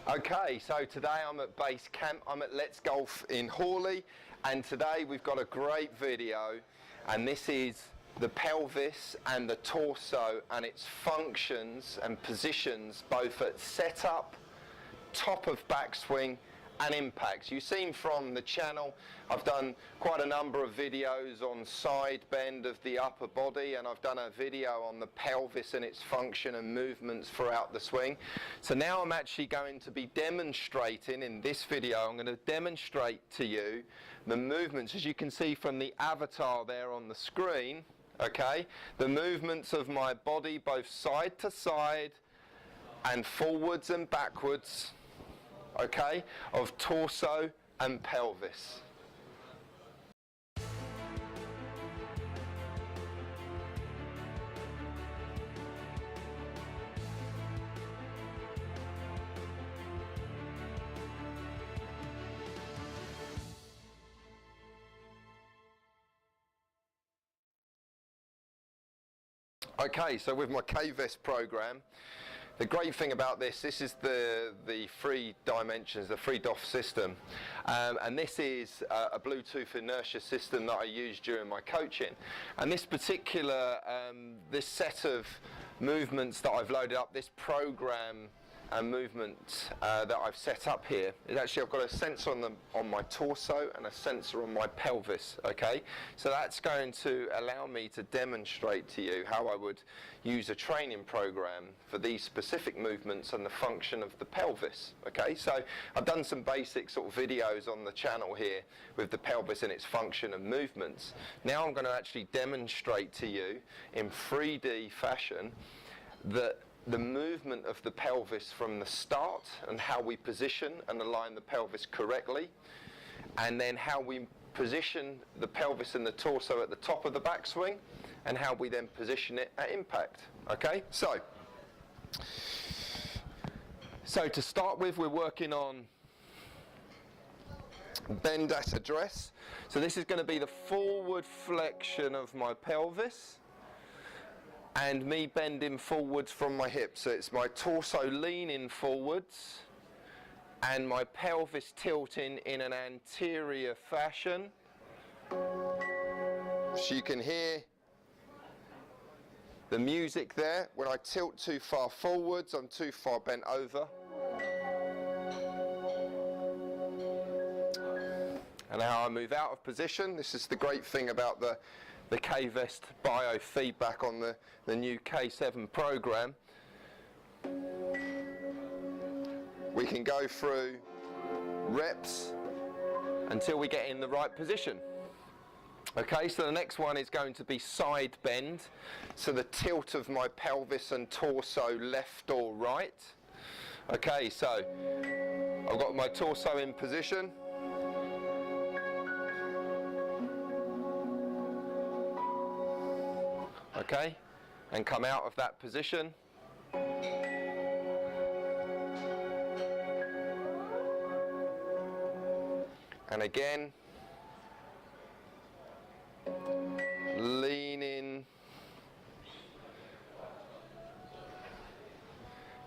Okay, so today I'm at base camp, I'm at Let's Golf in Hawley, and today we've got a great video, and this is the pelvis and the torso and its functions and positions both at setup, top of backswing and impacts. You've seen from the channel I've done quite a number of videos on side bend of the upper body, and I've done a video on the pelvis and its function and movements throughout the swing. So now I'm actually going to be demonstrating in this video, I'm going to demonstrate to you the movements, as you can see from the avatar there on the screen, okay, the movements of my body both side to side and forwards and backwards, okay, of torso and pelvis. Okay, so with my KVEST program, the great thing about this is the 3 dimensions, the 3 DOF system, and this is a Bluetooth inertia system that I use during my coaching. And this particular, this set of movements that I've loaded up, this program and movement that I've set up here, is actually I've got a sensor on my torso and a sensor on my pelvis, okay? So that's going to allow me to demonstrate to you how I would use a training program for these specific movements and the function of the pelvis, okay? So I've done some basic sort of videos on the channel here with the pelvis and its function and movements. Now I'm going to actually demonstrate to you in 3D fashion that the movement of the pelvis from the start and how we position and align the pelvis correctly, and then how we position the pelvis and the torso at the top of the backswing, and how we then position it at impact. Okay, so to start with, we're working on bend at address. So this is going to be the forward flexion of my pelvis and me bending forwards from my hips. So it's my torso leaning forwards and my pelvis tilting in an anterior fashion. So you can hear the music there. When I tilt too far forwards, I'm too far bent over. And how I move out of position. This is the great thing about the KVEST biofeedback on the new K7 program. We can go through reps until we get in the right position. Okay, so the next one is going to be side bend. So the tilt of my pelvis and torso left or right. Okay, so I've got my torso in position. Okay, and come out of that position. And again, leaning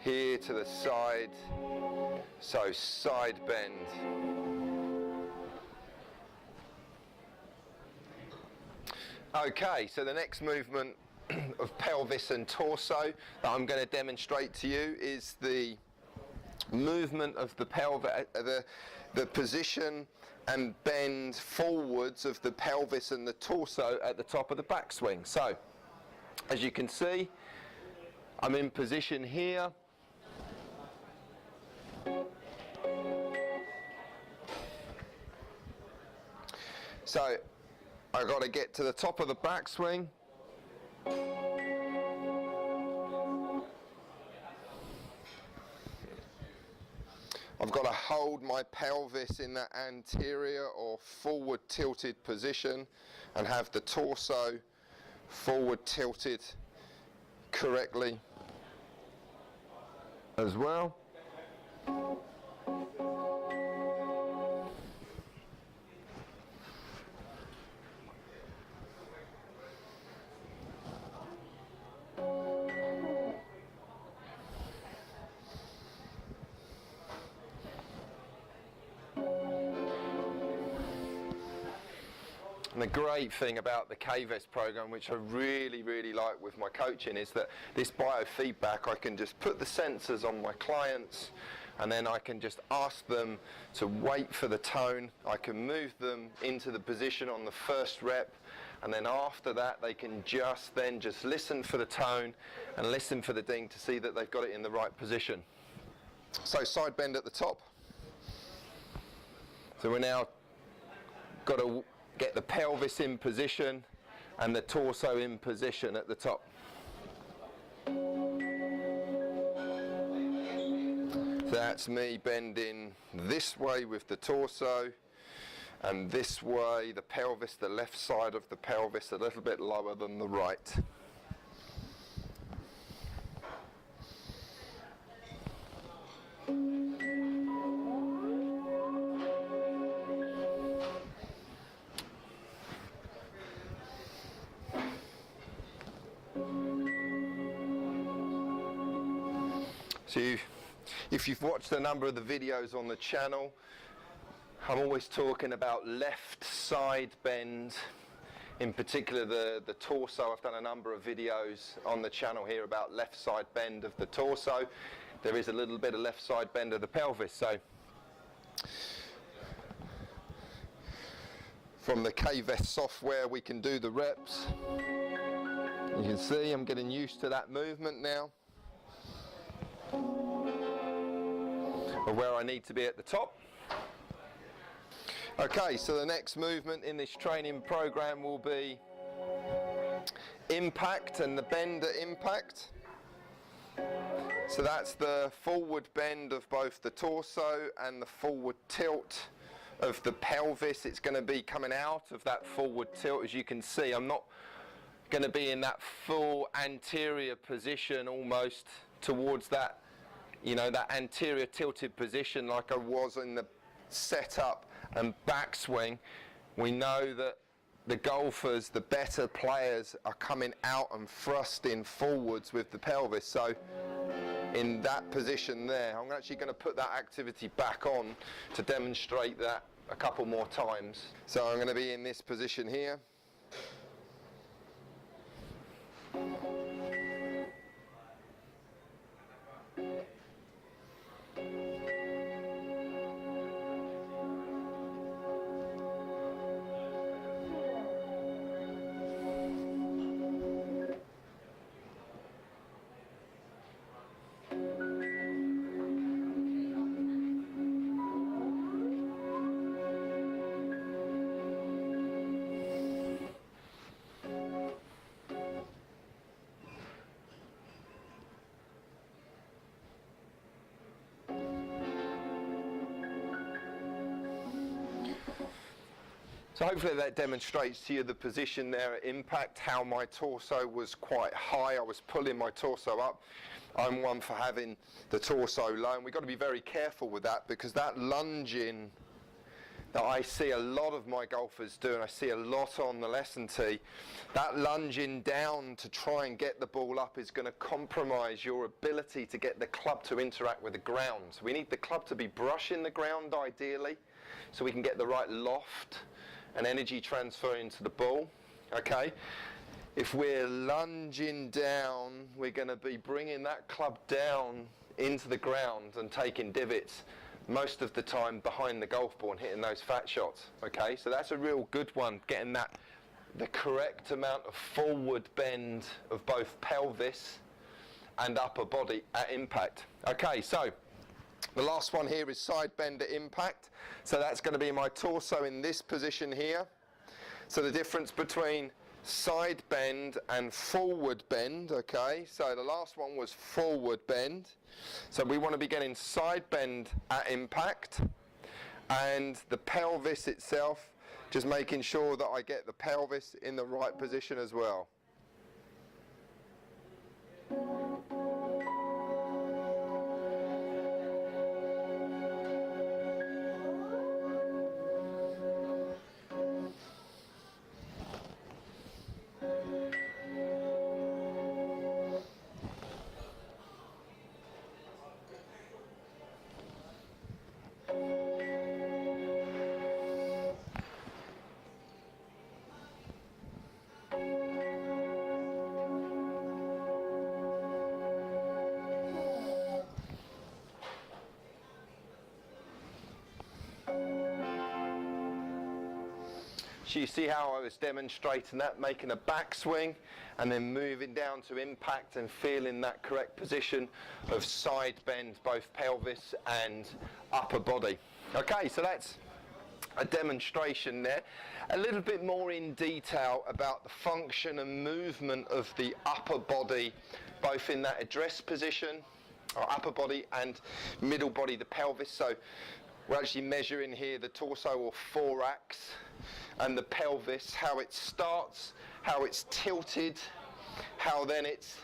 here to the side, so side bend. Okay, so the next movement of pelvis and torso that I'm going to demonstrate to you is the movement of the pelvis, the position and bend forwards of the pelvis and the torso at the top of the backswing. So, as you can see, I'm in position here. So, I've got to get to the top of the backswing. I've got to hold my pelvis in that anterior or forward tilted position and have the torso forward tilted correctly as well. And the great thing about the KVEST program, which I really, really like with my coaching, is that this biofeedback, I can just put the sensors on my clients, and then I can just ask them to wait for the tone. I can move them into the position on the first rep, and then after that they can just listen for the tone and listen for the ding to see that they've got it in the right position. So side bend at the top. So we're now got to get the pelvis in position and the torso in position at the top. So that's me bending this way with the torso, and this way the pelvis, the left side of the pelvis, a little bit lower than the right. So if you've watched a number of the videos on the channel, I'm always talking about left side bend, in particular the torso. I've done a number of videos on the channel here about left side bend of the torso. There is a little bit of left side bend of the pelvis. So from the KVEST software we can do the reps. You can see I'm getting used to that movement now, or where I need to be at the top. Okay, so the next movement in this training program will be impact and the bend at impact. So that's the forward bend of both the torso and the forward tilt of the pelvis. It's going to be coming out of that forward tilt. As you can see, I'm not going to be in that full anterior position almost towards that, that anterior tilted position like I was in the setup and backswing. We know that the golfers, the better players, are coming out and thrusting forwards with the pelvis. So in that position there, I'm actually going to put that activity back on to demonstrate that a couple more times. So I'm going to be in this position here. So hopefully that demonstrates to you the position there at impact, how my torso was quite high. I was pulling my torso up. I'm one for having the torso low, and we've got to be very careful with that, because that lunging that I see a lot of my golfers do, and I see a lot on the lesson tee, that lunging down to try and get the ball up is going to compromise your ability to get the club to interact with the ground. So we need the club to be brushing the ground ideally, so we can get the right loft and energy transfer into the ball. Okay, if we're lunging down, we're going to be bringing that club down into the ground and taking divots most of the time behind the golf ball and hitting those fat shots. Okay, so that's a real good one, getting the correct amount of forward bend of both pelvis and upper body at impact. Okay, so the last one here is side bend at impact. So that's going to be my torso in this position here. So the difference between side bend and forward bend, okay, so the last one was forward bend. So we want to be getting side bend at impact, and the pelvis itself, just making sure that I get the pelvis in the right position as well. So you see how I was demonstrating that, making a backswing and then moving down to impact and feeling that correct position of side bend, both pelvis and upper body. Okay, so that's a demonstration there. A little bit more in detail about the function and movement of the upper body, both in that address position, or upper body and middle body, the pelvis. So we're actually measuring here the torso or thorax and the pelvis, how it starts, how it's tilted, how then it's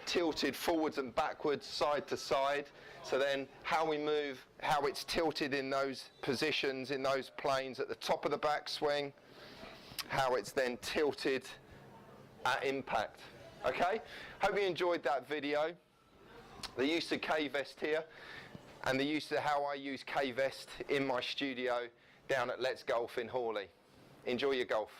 tilted forwards and backwards, side to side. So then how we move, how it's tilted in those positions, in those planes at the top of the backswing, how it's then tilted at impact. Okay? Hope you enjoyed that video. The use of KVEST here and the use of how I use KVEST in my studio down at Let's Golf in Hawley. Enjoy your golf.